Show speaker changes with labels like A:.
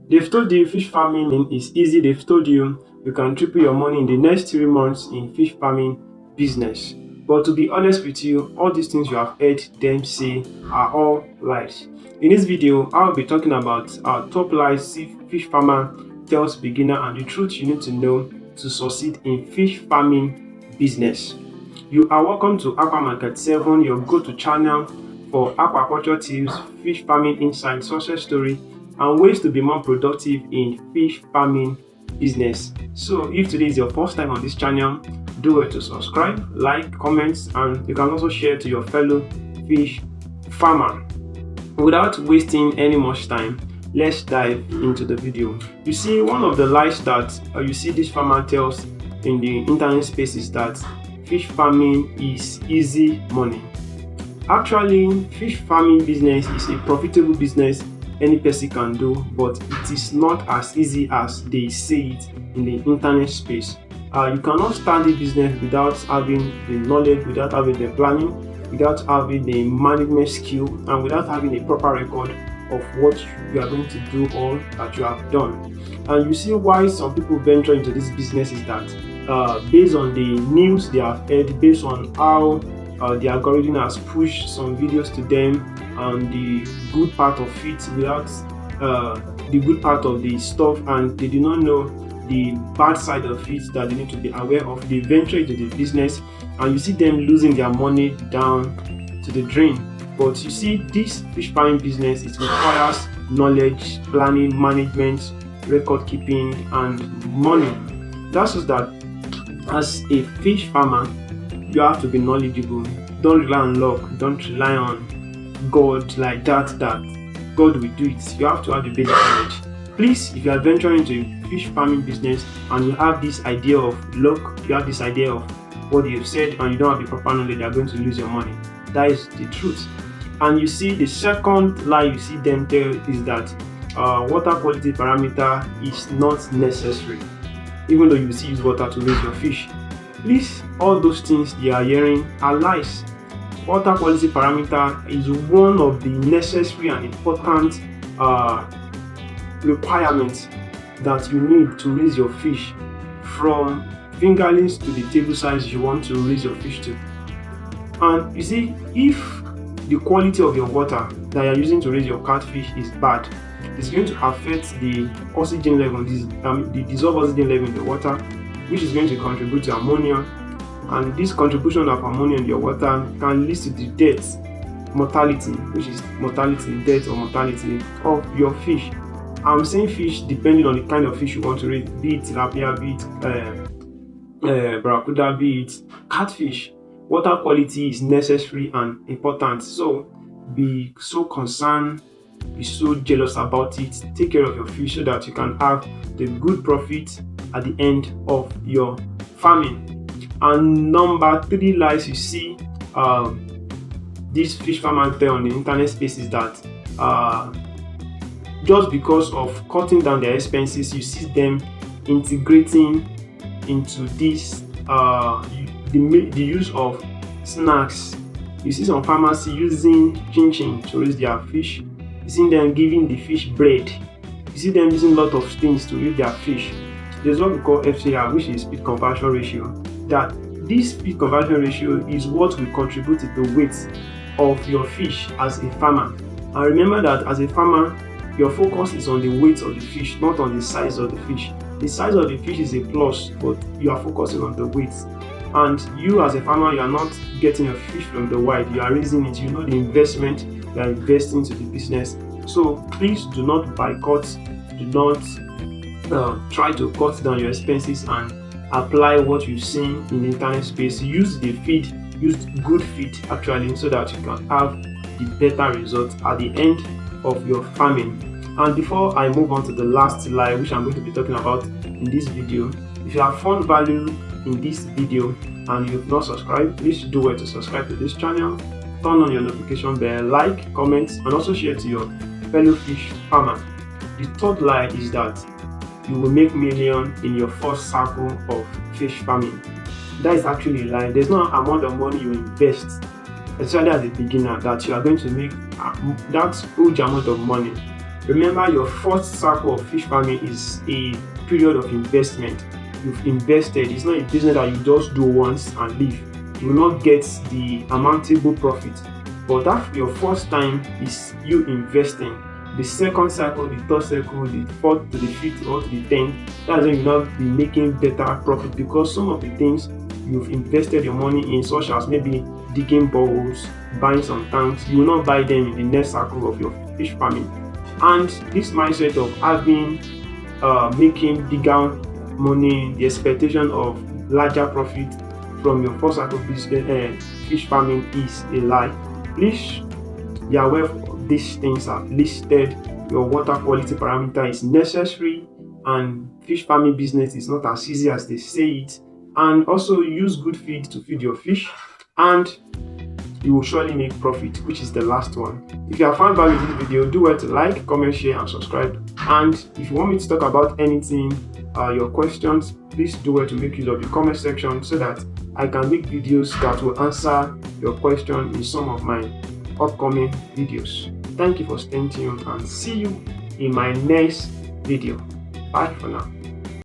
A: They've told you fish farming is easy. They've told you can triple your money in the next 3 months in fish farming business. But to be honest with you, all these things you have heard them say are all lies. In this video, I'll be talking about our top lies fish farmer tells beginner and the truth you need to know to succeed in fish farming business. You are welcome to Aqua Market 7, your go-to channel for aquaculture tips, fish farming insights, success story, and ways to be more productive in fish farming business. So if today is your first time on this channel, do it to subscribe, like, comment, and you can also share to your fellow fish farmer. Without wasting any much time, let's dive into the video. You see, one of the lies that you see this farmer tells in the internet space is that fish farming is easy money. Actually, fish farming business is a profitable business any person can do, but it is not as easy as they say it in the internet space. You cannot start the business without having the knowledge, without having the planning, without having the management skill, and without having a proper record of what you are going to do or that you have done. And you see why some people venture into this business is that based on the news they have heard, based on how the algorithm has pushed some videos to them and the good part of it without the good part of the stuff, and they do not know the bad side of it that they need to be aware of. They venture into the business and you see them losing their money down to the drain. But you see, this fish farming business, it requires knowledge, planning, management, record keeping, and money. That's just that as a fish farmer, you have to be knowledgeable. Don't rely on luck. Don't rely on God like that God will do it. You have to have the basic knowledge. Please, if you are venturing into fish farming business and you have this idea of luck, you have this idea of what you've said, and you don't have the proper knowledge, you are going to lose your money. That is the truth. And you see, the second lie you see them tell is that water quality parameter is not necessary, even though you still use water to raise your fish. Please, all those things they are hearing are lies. Water quality parameter is one of the necessary and important requirements that you need to raise your fish, from fingerlings to the table size you want to raise your fish to. And you see, if the quality of your water that you're using to raise your catfish is bad, it's going to affect the oxygen level, the dissolved oxygen level in the water, which is going to contribute to ammonia. And this contribution of ammonia in your water can lead to the death, mortality, which is mortality, death or mortality of your fish. I'm saying fish depending on the kind of fish you want to raise, be it tilapia, be it barracuda, be it catfish. Water quality is necessary and important. So be so concerned, be so jealous about it. Take care of your fish so that you can have the good profit at the end of your farming. And number 3 lies you see this fish farmer tell on the internet space is that just because of cutting down their expenses, you see them integrating into this the use of snacks. You see some farmers using chin to raise their fish. You see them giving the fish bread. You see them using a lot of things to raise their fish. There's what we call FCR, which is feed conversion ratio. That this feed conversion ratio is what will contribute to the weight of your fish as a farmer. And remember that as a farmer, your focus is on the weight of the fish, not on the size of the fish. The size of the fish is a plus, but you are focusing on the weight. And you as a farmer, you are not getting your fish from the wild, you are raising it. You know the investment you are investing into the business. So please do not boycott, do not try to cut down your expenses and apply what you've seen in the internet space. Use the feed, use good feed actually, so that you can have the better results at the end of your farming. And before I move on to the last lie, which I'm going to be talking about in this video, if you have found value in this video and you've not subscribed, please do it to subscribe to this channel, turn on your notification bell, like, comment, and also share to your fellow fish farmer. The third lie is that you will make million in your first cycle of fish farming. That is actually a lie. There's no amount of money you invest, especially as a beginner, that you are going to make that huge amount of money Remember, your first cycle of fish farming is a period of investment. You've invested. It's not a business that you just do once and leave. You will not get the amountable profit. But that your first time is you investing. The second cycle, the third cycle, the fourth to the fifth or to the 10th, that's when you now be making better profit, because some of the things you've invested your money in, such as maybe digging boreholes, buying some tanks, you will not buy them in the next cycle of your fish farming. And this mindset of having making bigger money, the expectation of larger profit from your first cycle business, fish farming, is a lie. Please be aware of these things I've listed. Your water quality parameter is necessary, and fish farming business is not as easy as they say it. And also use good feed to feed your fish, and you will surely make profit, which is the last one. If you have found value in this video, do well to like, comment, share, and subscribe. And if you want me to talk about anything, your questions, please do well to make use of the comment section, so that I can make videos that will answer your question in some of my upcoming videos. Thank you for staying tuned, and see you in my next video. Bye for now.